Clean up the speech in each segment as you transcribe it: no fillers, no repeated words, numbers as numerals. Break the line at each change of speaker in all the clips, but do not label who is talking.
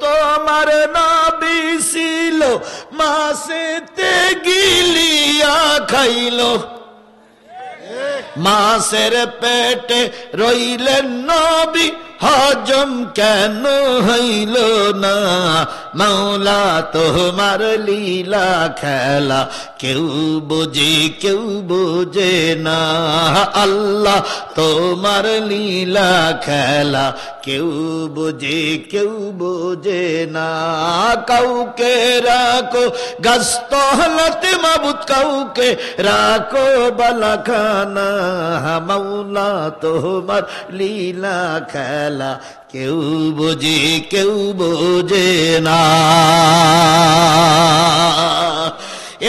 তোমার নবী ছিল মাছেতে গিলিয়া খাইল মাছের পেটে রইলেন নবী হজম কেন হইল না মাওলা তোমার লীলা খেলা কেউ বোঝে না আল্লাহ তোমার লীলা খেলা কেউ বোঝে না কাউকে রাখো গাছতলাতে মাবুদ কাউকে রাখো বালাখানা মাওলা তোমার লীলা খেলা কেউ বোঝে না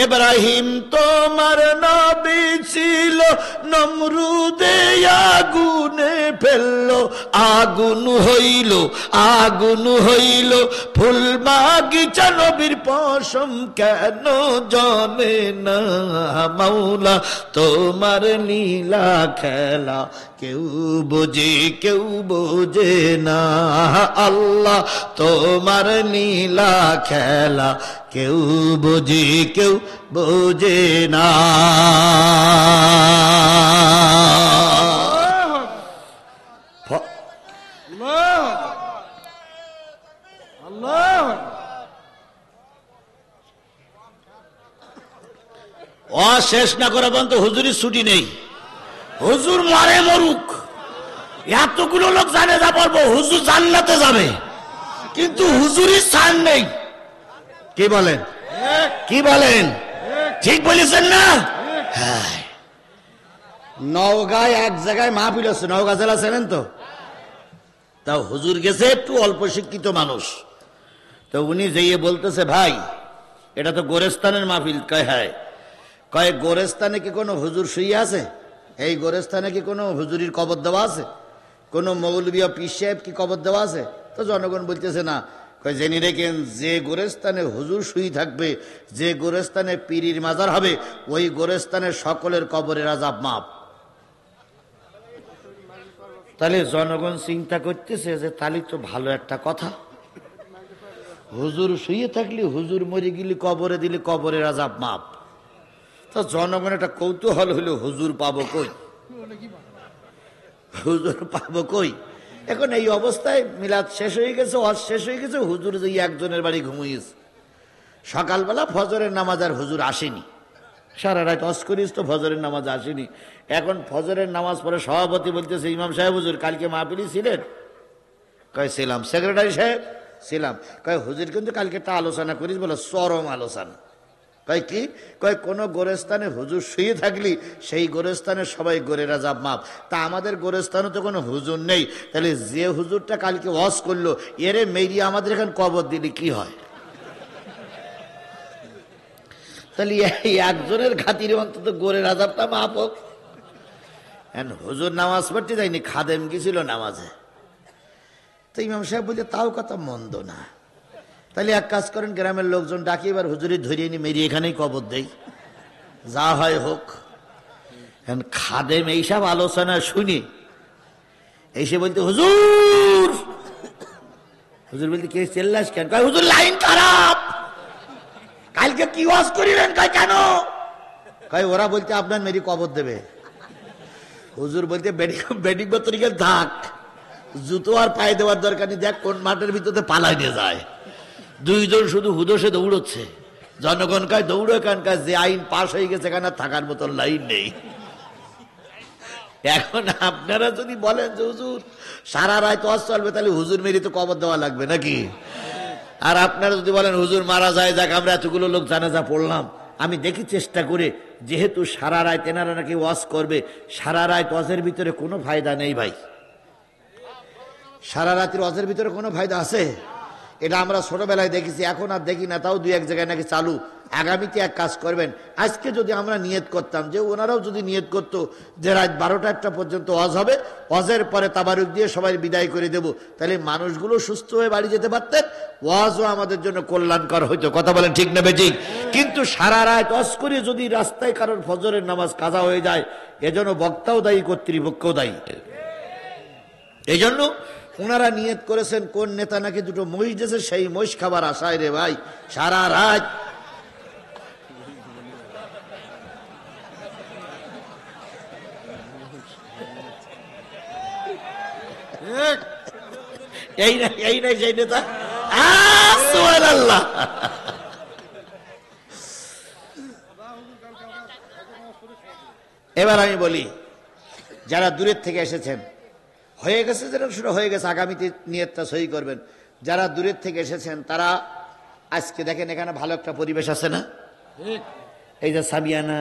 ইব্রাহিম তোমার নবী ছিল নমরুদে আগুনে ফেললো আগুন হইল ফুল বাগিচা নবীর পশম কেন জানে না মাওলা তোমার লীলা খেলা কেউ বোঝে না আল্লাহ তোমার লীলা খেলা কেউ বোঝে না শেষ না করা পর্যন্ত হুজুরের ছুটি নেই হুজুর মারে মরুক এতগুলো লোক জানে যা বলবো হুজুর জান্নাতে যাবে কিন্তু হুজুরের স্থান নেই কি বলেন ঠিক বলেছেন না হ্যাঁ নওগাঁয় এক জায়গায় মাহফিল আছে নওগাঁ জেলা ছিলেন তো তাও হুজুর গেছে একটু অল্প শিক্ষিত মানুষ তো উনি যেয়ে বলতেছে ভাই এটা তো গোরস্থানের মাহফিল কয় গোরস্থানে কি কোনো হুজুর শুয়ে আছে এই গোরস্থানে কি কোনো হুজুরির কবর দেওয়া আছে কোনো মৌলবী পীর সাহেব কি কবর দেওয়া আছে তো জনগণ বলতেছে না কয় জেনে রেখেন যে গোরস্থানে হুজুর শুয়ে থাকবে যে গোরস্থানে পীরির মাজার হবে ওই গোরস্থানের সকলের কবরের আযাব মাপ তাহলে জনগণ চিন্তা করতেছে যে তাহলে তো ভালো একটা কথা হুজুর শুয়ে থাকলে হুজুর মরে গেলে কবরে দিলে কবরের আযাব মাপ তো জনগণ একটা কৌতূহল হলো হুজুর পাবো কই এখন এই অবস্থায় মিলাদ শেষ হয়ে গেছে শেষ হয়ে গেছে হুজুর যে একজনের বাড়ি ঘুমিয়েছে সকালবেলা ফজরের নামাজ আর হুজুর আসেনি সারা রাত অস করিস তো ফজরের নামাজ আসেনি এখন ফজরের নামাজ পরে সভাপতি বলতেছে ইমাম সাহেব হুজুর কালকে মাহফিলে ছিলেন কয় ছিলাম সেক্রেটারি সাহেব ছিলাম কয় হুজুর কিন্তু কালকে একটা আলোচনা করিস বলে চরম আলোচনা কয় কি কয় কোন গোরস্থানে হুজুর শুয়ে থাকলি সেই গোরস্থানে সবাই গোরের আযাব মাপ তা আমাদের গোরস্থানে তো কোনো হুজুর নেই তাহলে যে হুজুরটা কালকে ওয়াজ করলো এরে মেরিয়ে আমাদের এখানে কবর দিলে কি হয় তাহলে এই একজনের খাতিরে অন্তত গোরের আযাবটা মাপ হোক হুজুর নামাজ পড়তে যায়নি খাদেম গেছিল নামাজে তো ইমাম সাহেব বলছে তাও কথা মন্দ না তাহলে এক কাজ করেন গ্রামের লোকজন ডাকি এবার হুজুরি ধরিয়ে নি মেরি এখানেই কবর দেই যা হয় হোক খাদেম এইসব আলোচনা শুনি এসে বলতে হুজুর বলতে কে চেল্লাস কেন কয় হুজুর লাইন খারাপ কালকে কি ওয়াজ করিলেন কয় কেন কয় ওরা বলতে আপনার মেরি কবর দেবে হুজুর বলতে বেডিং বতরিকে থাক জুতো আর পায়ে দেওয়ার দরকার নেই দেখ কোন মাঠের ভিতরে পালাই নিয়ে যায় দুইজন শুধু হুদোসে দৌড়চ্ছে জনগণ কায় দৌড়ো এখানকার যে আইন পাশ হয়ে গেছে এখানে থাকার মতন লাইন নেই এখন আপনারা যদি বলেন যে হুজুর সারা রাত ওয়াজ চলবে তাহলে হুজুর মেরি তো কবর দেওয়া লাগবে নাকি আর আপনারা যদি বলেন হুজুর মারা যায় যাক আমরা এতগুলো লোক জানাজা পড়লাম আমি দেখি চেষ্টা করে যেহেতু সারা রাত এনারা নাকি ওয়াজ করবে সারা রাত ওয়াজের ভিতরে কোনো ফায়দা নেই ভাই সারা রাতের ওয়াজের ভিতরে কোনো ফায়দা আছে এটা আমরা ছোটবেলায় দেখেছি এখন আর দেখি না তাও দুই এক জায়গায় নাকি চালু আগামীতে এক কাজ করবেন আজকে যদি আমরা নিয়ত করতাম যে ওনারাও যদি নিয়ত করতো যে রাত 12টা পর্যন্ত ওয়াজ হবে ওয়াজের পরে তাবারুক দিয়ে সবাই বিদায় করে দেব তাহলে মানুষগুলো সুস্থ হয়ে বাড়ি যেতে পারতেন ওয়াজও আমাদের জন্য কল্যাণকর হইতো কথা বলেন ঠিক না বেঠিক কিন্তু সারা রাত ওয়াজ করে যদি রাস্তায় কারোর ফজরের নামাজ কাজা হয়ে যায় এজন্য বক্তাও দায়ী কর্তৃপক্ষও দায়ী এই জন্য ওনারা নিয়ত করেছেন কোন নেতা নাকি দুটো মহিষ দিয়েছে, সেই মহিষ খাবার আশায় রে ভাই সারা রাত এই নাই সেই নেতা। সুবহানাল্লাহ। এবার আমি বলি, যারা দূরের থেকে এসেছেন, হয়ে গেছে যেটা শুরু হয়ে গেছে, আগামীতে নিয়তটা সহি করবেন। যারা দূরের থেকে এসেছেন তারা আজকে দেখেন এখানে ভালো একটা পরিবেশ আছে না, এই যে সামিয়ানা,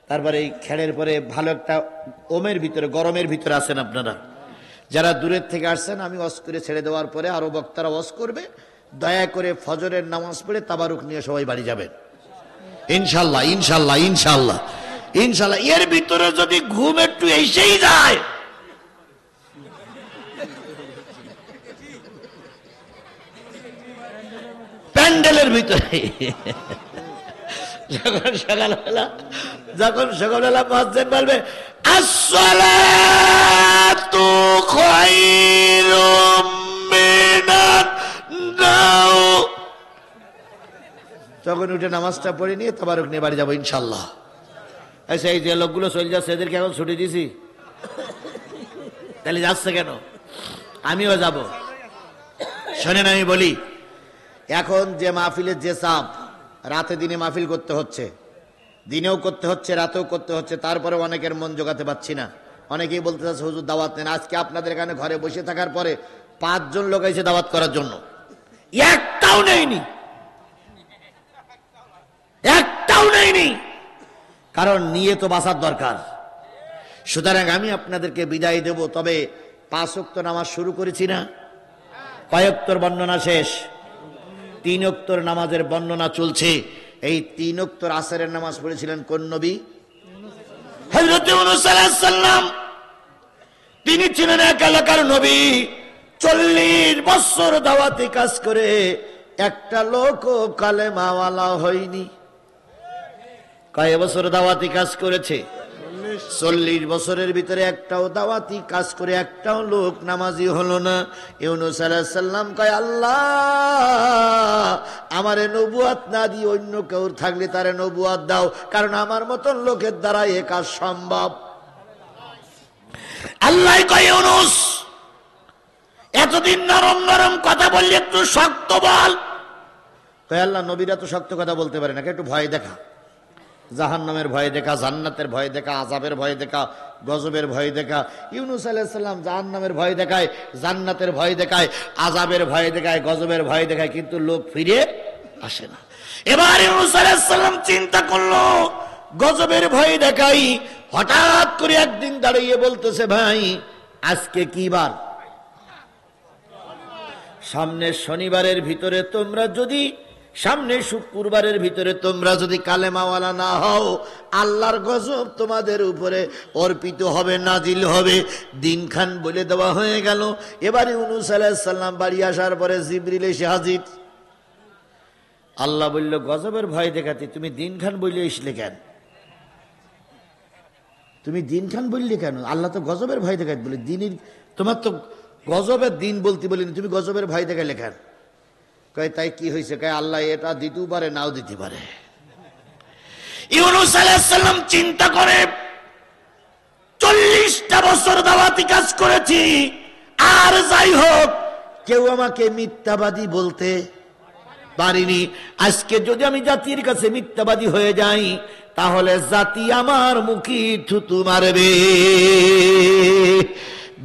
তারপরে এই খেড়ের পরে ভালো একটা ওমের ভিতরে গরমের ভিতরে আছেন আপনারা। যারা দূরের থেকে আসছেন, আমি ওয়াজ করে ছেড়ে দেওয়ার পরে আরো বক্তারা ওয়াজ করবে, দয়া করে ফজরের নামাজ পড়ে তাবারুক নিয়ে সবাই বাড়ি যাবেন ইনশাল্লাহ ইনশাল্লাহ ইনশাল্লাহ ইনশাল্লাহ। এর ভিতরে যদি ঘুম একটু এসেই যায়, প্যান্ডেলের ভিতরে যখন সকালবেলা মুয়াজ্জিন বলবে আসসালাতু খায়রুম মিনান নাওম, তখন উঠে নামাজটা পড়ে নিয়ে তাবারুক নিয়ে বাড়ি যাবো ইনশাল্লাহ। আচ্ছা, এই যে লোকগুলো চলে যাচ্ছে এদেরকে এখন ছুটি দিছি, তাহলে যাচ্ছে কেন? আমিও যাব। শোনেন আমি বলি, এখন যে মাহফিলের যে চাপ, রাতে দিনে মাহফিল করতে হচ্ছে, দিনেও করতে হচ্ছে রাতেও করতে হচ্ছে, তারপরে অনেকের মন জোগাতে পারছি না। অনেকেই বলতে চাচ্ছে হুজুর দাওয়াত নেন। আজকে আপনাদের এখানে ঘরে বসে থাকার পরে 5 জন লোক এসে দাওয়াত করার জন্য, একটাও নেয়নি, একটাও নেয়নি, কারণ নিয়ে তো বাঁচার দরকার। সুতরাং আমি আপনাদেরকে বিদায় দেব, তবে 5 ওয়াক্ত নামাজ শুরু করেছি না, কয় ওয়াক্তর বর্ণনা শেষ? 3 ওয়াক্তর নামাজের বর্ণনা চলছে। এই 3 ওয়াক্তর আসরের নামাজ পড়েছিলেন কোন নবী? হযরত ইউনূস আলাইহিস সালাম। তিনি ছিলেন এক এলাকার নবী। 40 বছর দাওয়াতি কাজ করে একটা লোকও কালেমাওয়ালা হয়নি। কয় বছর দাওয়াতি কাজ করেছে? 40 বছরের ভিতরে একটাও দাওয়াতি কাজ করে একটাও লোক নামাজি হলো না। ইউনূস আলাইহিস সালাম কয়, আল্লাহ আমারে নবুয়ত না দিয়ে অন্য কেউ থাকলে তারে নবুয়ত দাও, কারণ আমার মতন লোকের দ্বারা এ কাজ সম্ভব। আল্লাহ কয়, ইউনূস এতদিন নরম নরম কথা বললি, একটু শক্ত বল। কয়, আল্লাহ নবীরা তো শক্ত কথা বলতে পারে না, একটু ভয় দেখা, জাহান্নামের ভয় দেখা, জান্নাতের ভয় দেখা, আযাবের ভয় দেখা, গজবের ভয় দেখা। ইউনূস আলাইহিস সালাম জাহান্নামের ভয় দেখায়, জান্নাতের ভয় দেখায়, আযাবের ভয় দেখায়, গজবের ভয় দেখায়, কিন্তু লোক ফিরে আসে না। এবার ইউনূস আলাইহিস সালাম চিন্তা করলো, গজবের ভয় দেখাই। হঠাৎ করে একদিন দাঁড়িয়ে বলতেছে, ভাই আজকে কি বার? সামনের শনিবারের ভিতরে তোমরা যদি, সামনে শুক্রবারের ভিতরে তোমরা যদি কালেমাওয়ালা না হও, আল্লাহর গজব তোমাদের উপরে অর্পিত হবে, নাজিল হবে। দিনখান বলে দেওয়া হয়ে গেল। এবার ইউনূস আলাইহিস সালাম বাড়ি আসার পরে জিবরিল এসে হাজির। আল্লাহ বলল, গজবের ভয় দেখাতে তুমি দিনখান বললে এসলে কেন? তুমি দিনখান বললে কেন? আল্লাহ তো গজবের ভয় দেখাতে বলে, দিনের তোমার তো গজবের দিন বলতে বলিনি, তুমি গজবের ভয় দেখালে কেন? কয়, তাই কি হয়েছে? কয়, আল্লাহ এটা দিতেও পারে নাও দিতে পারে। ইউনূস আলাইহিস সালাম চিন্তা করে, 40টা বছর দাওয়াতি কাজ করেছি, আর যাই হোক কেউ আমাকে মিথ্যাবাদী বলতে পারিনি। আজকে যদি আমি জাতির কাছে মিথ্যাবাদী হয়ে যাই, তাহলে জাতি আমার মুখে থুতু মারবে।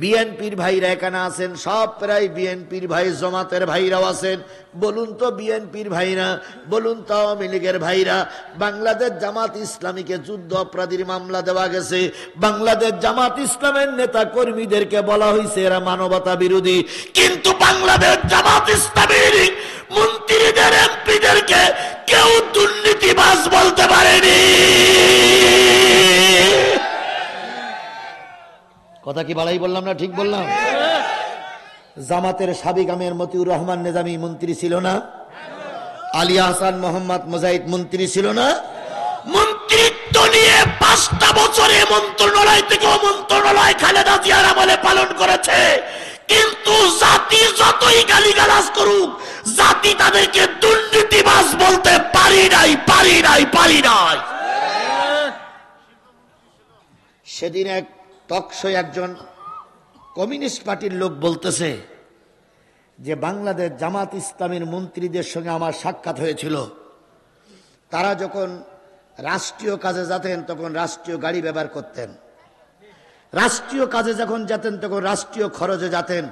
বিএনপির ভাইরা এখানে আছেন, সব প্রায় বিএনপির ভাই, জামাতের ভাইরাও আছেন। বলুন তো বিএনপির ভাইরা, বলুন তো আওয়ামী লীগের ভাইরা, বাংলাদেশ জামাত ইসলামীকে যুদ্ধ অপরাধীর মামলা দেওয়া গেছে। বাংলাদেশ জামাত ইসলামের নেতা কর্মীদেরকে বলা হয়েছে এরা মানবতা বিরোধী, কিন্তু বাংলাদেশ জামাত ইসলামীর মন্ত্রীদের, এমপিদেরকে কেউ দুর্নীতিবাজ বলতে পারেনি। কথা কি বাড়াই বললাম না? ঠিক বললাম? জামাতের সাবেক আমির মতিউর রহমান নিজামী মন্ত্রী ছিল না? আলী আহসান মোহাম্মদ মুজাহিদ মন্ত্রী ছিল না? মন্ত্রিত্ব নিয়ে 5টা বছরে মন্ত্রণালয় থেকে মন্ত্রণালয় খালেদা জিয়ার আমলে পালন করেছে,
কিন্তু জাতি যতই গালিগালাজ করুক, জাতি তাদেরকে দুর্নীতিবাজ বলতে পারি নাই।
সেদিন এক টকশোয় একজন কমিউনিস্ট পার্টির লোক বলতেছে যে বাংলাদেশ জামাত ইসলামীর মন্ত্রীদের সঙ্গে আমার সাক্ষাৎ হয়েছিল, তারা যখন রাষ্ট্রীয় কাজে যেতেন তখন রাষ্ট্রীয় গাড়ি ব্যবহার করতেন, রাষ্ট্রীয় কাজে যখন যেতেন তখন রাষ্ট্রীয় খরচে যেতেন,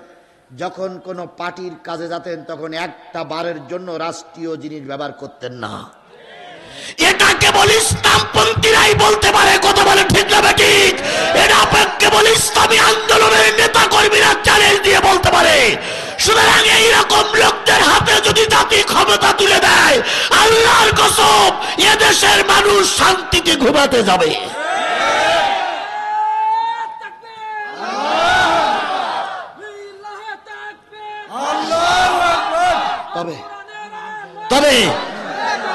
যখন কোনো পার্টির কাজে যেতেন তখন একটা বারের জন্য রাষ্ট্রীয় জিনিস ব্যবহার করতেন না।
এটা কেবল ইসলামপন্থীরাই বলতে পারে, কথা বলে ঠিক না ঠিক? এটা কেবল ইসলামী আন্দোলনের নেতা কর্মীরা চ্যালেঞ্জ দিয়ে বলতে পারে। সুতরাং এইরকম লোকদের হাতে যদি জাতি ক্ষমতা তুলে দেয়, আল্লাহর কসম এদেশের মানুষ শান্তিতে ঘুমাতে যাবে।
তবে
তবে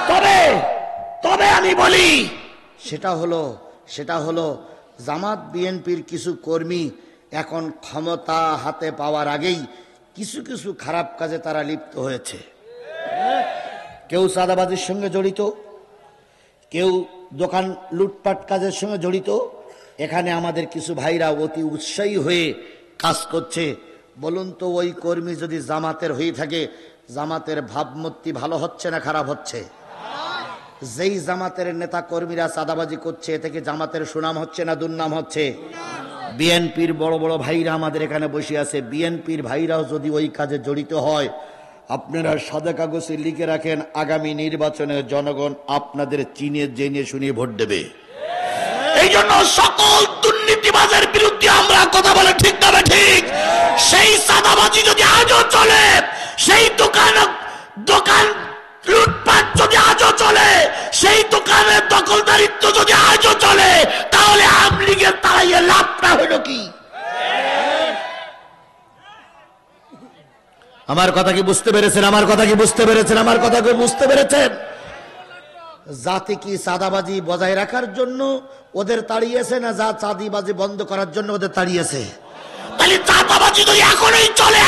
তবে তবে আমি বলি,
সেটা হলো জামাত বিএনপির কিছু কর্মী এখন ক্ষমতা হাতে পাওয়ার আগেই কিছু কিছু খারাপ কাজে তারা লিপ্ত হয়েছে। কেউ চাঁদাবাজির সঙ্গে জড়িত, কেউ দোকান লুটপাট কাজের সঙ্গে জড়িত। এখানে আমাদের কিছু ভাইরা অতি উৎসাহী হয়ে কাজ করছে। বলুন তো, ওই কর্মী যদি জামাতের হয়ে থাকে, জামাতের ভাবমূর্তি ভালো হচ্ছে না খারাপ হচ্ছে? যেই জামাতের নেতা কর্মীরা চাঁদাবাজি করছে, এ থেকে জামাতের সুনাম হচ্ছে না দুর্নাম হচ্ছে? বিএনপির বড় বড় ভাইরা আমাদের এখানে বসে আছে, বিএনপির ভাইরাও যদি ওই কাজে জড়িত হয়, আপনারা সাদা কাগজে লিখে রাখেন, আগামী নির্বাচনে জনগণ আপনাদের চিনে জেনে শুনে ভোট দেবে।
এই জন্য সকল দুর্নীতিবাজের বিরুদ্ধে আমরা কথা বলে ঠিক না ঠিক? সেই চাঁদাবাজি যদি আজও চলে, সেই দোকান লুটপাট যদি আজও চলে, সেই দোকানের দখলদারিত্ব যদি আজও চলে, তাহলে আওয়ামী লীগের তাড়াইয়ে লাভটা হলো কি?
আমার কথা কি বুঝতে পেরেছেন? জাতি কি চাঁদাবাজি বজায় রাখার জন্য ওদের তাড়িয়েছে, না চাঁদাবাজি বন্ধ করার জন্য ওদের তাড়িয়েছে?
তাহলে চাঁদাবাজি যদি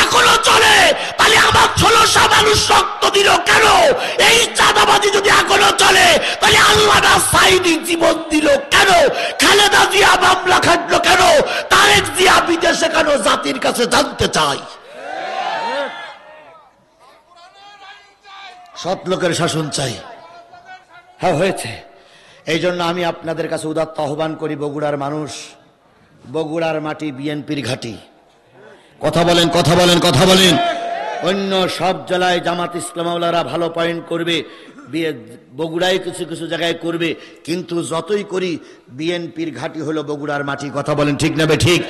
এখনো চলে, তাহলে আমার 1600 মানুষ রক্ত দিল কেন? এই চাঁদাবাজি যদি এখনো চলে, তাহলে আল্লাহ সাইদি জীবন দিল কেন? খালেদা জিয়া মামলা খাটলো কেন? তারেক জিয়া বিদেশে কেন? জাতির কাছে জানতে চাই।
সৎ লোকের শাসন চাই। হ্যাঁ, হয়েছে। এই জন্য আমি আপনাদের কাছে উদাত্ত আহ্বান করি, বগুড়ার মানুষ, বগুড়ার মাটি বিএনপির ঘাঁটি। কথা বলেন। অন্য সব জেলায় জামাত ইসলামাওয়ালারা ভালো পয়েন্ট করবে, বগুড়ায় কিছু কিছু জায়গায় করবে, কিন্তু যতই করি বিএনপির ঘাঁটি হলো বগুড়ার মাটি। কথা বলেন ঠিক না ঠিক?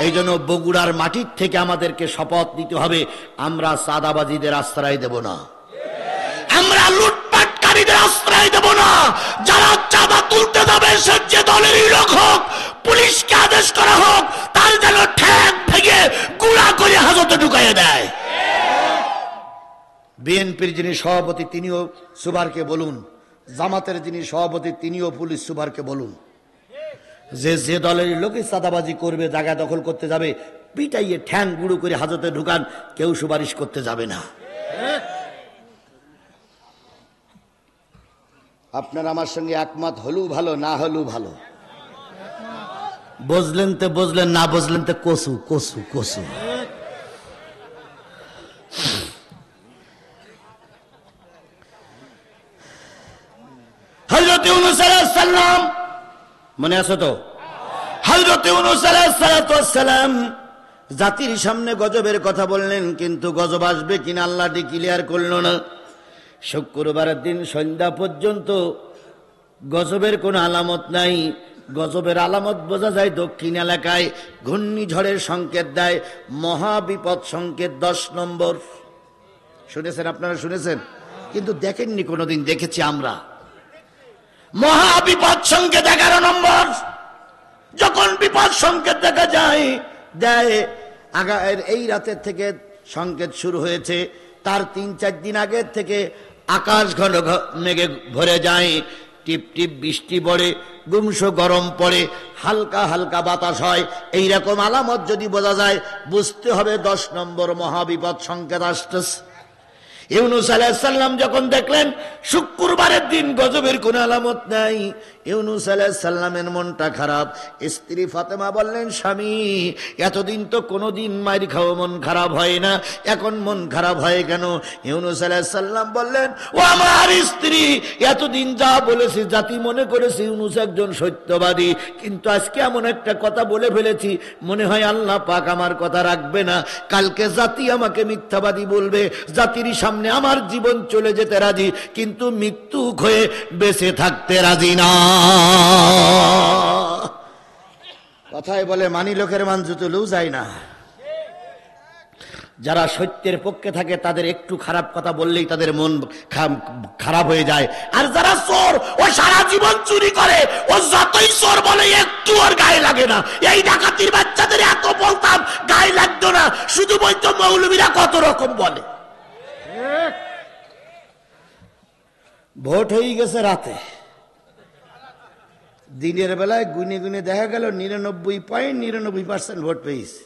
এই জন্য বগুড়ার মাটির থেকে আমাদেরকে শপথ নিতে হবে, আমরা চাঁদাবাজিদের আশ্রয় দেব না,
আমরা লুটপাটকারীদের আশ্রয় দেব না। যারা চাঁদা তুলতে যাবে, সে যে দলেরই লোক হোক, পুলিশকে আদেশ করা হোক, তার যেন ঠ্যাং ভেঙে গুড়া করে হাজতে ঢুকাইয়ে দেয়।
বিএনপির যিনি সভাপতি তিনিও সুবারকে বলুন, জামাতের যিনি সভাপতি তিনিও পুলিশ সুবারকে বলুন, যে দলের লোকে চাঁদাবাজি করবে, জায়গা দখল করতে যাবে, পিটাইয়ে ঠ্যাং গুঁড়ো করে হাজতে ঢুকান, কেউ সুপারিশ করতে যাবে না। আপনার আমার সঙ্গে একমত হলু ভালো, না হলু ভালো। বুঝলেন তো বুঝলেন, না বুঝলেন তো কসু কসু কসু। হযরত ইউনূস আলাইহিস সালাম মনে আছে তো? হযরত ইউনূস আলাইহিস সালাম জাতির সামনে গজবের কথা বললেন, কিন্তু গজব আসবে কিনা আল্লাহ ক্লিয়ার করল না। শুক্রবারের দিন সন্ধ্যা পর্যন্ত গজবের কোনো আলামত নাই। গজবের আলামত বোঝা যায় দক্ষিণ এলাকায় ঘূর্ণিঝড়ের সংকেত দেয়, মহাবিপদ সংকেত 10 নম্বর। শুনেছেন আপনারা? শুনেছেন কিন্তু দেখেননি কোনোদিন। দেখেছি আমরা। মহাবিপদ সংকেত 11 নম্বর। যখন বিপদ সংকেত দেখা যায় দেয়, এই রাতের থেকে সংকেত শুরু হয়েছে, তার 3-4 দিন আগের থেকে আকাশ ঘন মেঘে ভরে যায়, টিপ টিপ বৃষ্টি পড়ে, গুমসো গরম পড়ে, হালকা হালকা বাতাস হয়, এইরকম আলামত যদি বোঝা যায় বুঝতে হবে 10 নম্বর মহাবিপদ সংকেত আসতেছে। ইউনূস আলাইহিস সালাম যখন দেখলেন শুক্রবারের দিন গজবের কোনো আলামত নাই, ইউনূস আলাইহিস সালামের মনটা খারাপ। স্ত্রী ফাতেমা বললেন, স্বামী এতদিন তো কোনোদিন মাইর খাওয়া মন খারাপ হয় না, এখন মন খারাপ হয় কেন? ইউনূস আলাইহিস সালাম বললেন, ও আমার স্ত্রী, এতদিন যা বলেছি জাতি মনে করেছি ইউনূস একজন সত্যবাদী, কিন্তু আজকে এমন একটা কথা বলে ফেলেছি মনে হয় আল্লাহ পাক আমার কথা রাখবে না। কালকে জাতি আমাকে মিথ্যাবাদী বলবে, জাতির সামনে আমার জীবন চলে যেতে রাজি, কিন্তু মৃত্যু হয়ে বেঁচে থাকতে রাজি না। কথায় বলে মানি লোকের মান জুতলেও যায় না। যারা সত্যের পক্ষে থাকে তাদের একটু খারাপ কথা বললেই তাদের মন খারাপ হয়ে যায়, আর যারা চোর ও সারা জীবন চুরি করে, ও যতই চোর বলে একটু ওর গায়ে লাগে না। এই ডাকাতির বাচ্চাদের এত বলতাম গায়ে লাগতো না, শুধু বলতো মৌলবীরা কত রকম বলে। ভোট হয়ে গেছে রাতে, দিনের বেলায় গুনে গুনে দেখা গেল 99.99% ভোট পেয়েছে।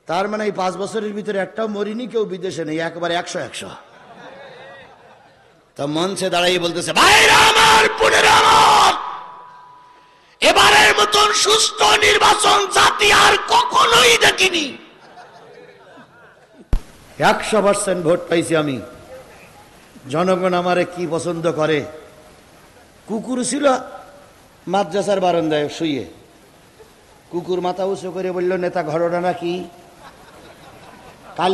তার মানে এই 5 বছরের ভিতরে একটাও মরিনি, কেউ বিদেশে নেই, একবারে 100-100। তা মঞ্চে দাঁড়াই বলতেছে, ভাইরা আমার, বোনেরা আমার, এবারের মতন সুস্থ নির্বাচন জাতি আর কখনোই দেখিনি। 100% ভোট পাইছি আমি। জনগণ আমারে কি পছন্দ করে। কুকুর ছিল মাদ্রাসার বারান্দায় শুয়ে, কুকুর মাথা উঁচু করে বলল, নেতা ঘটনা নাকি কাল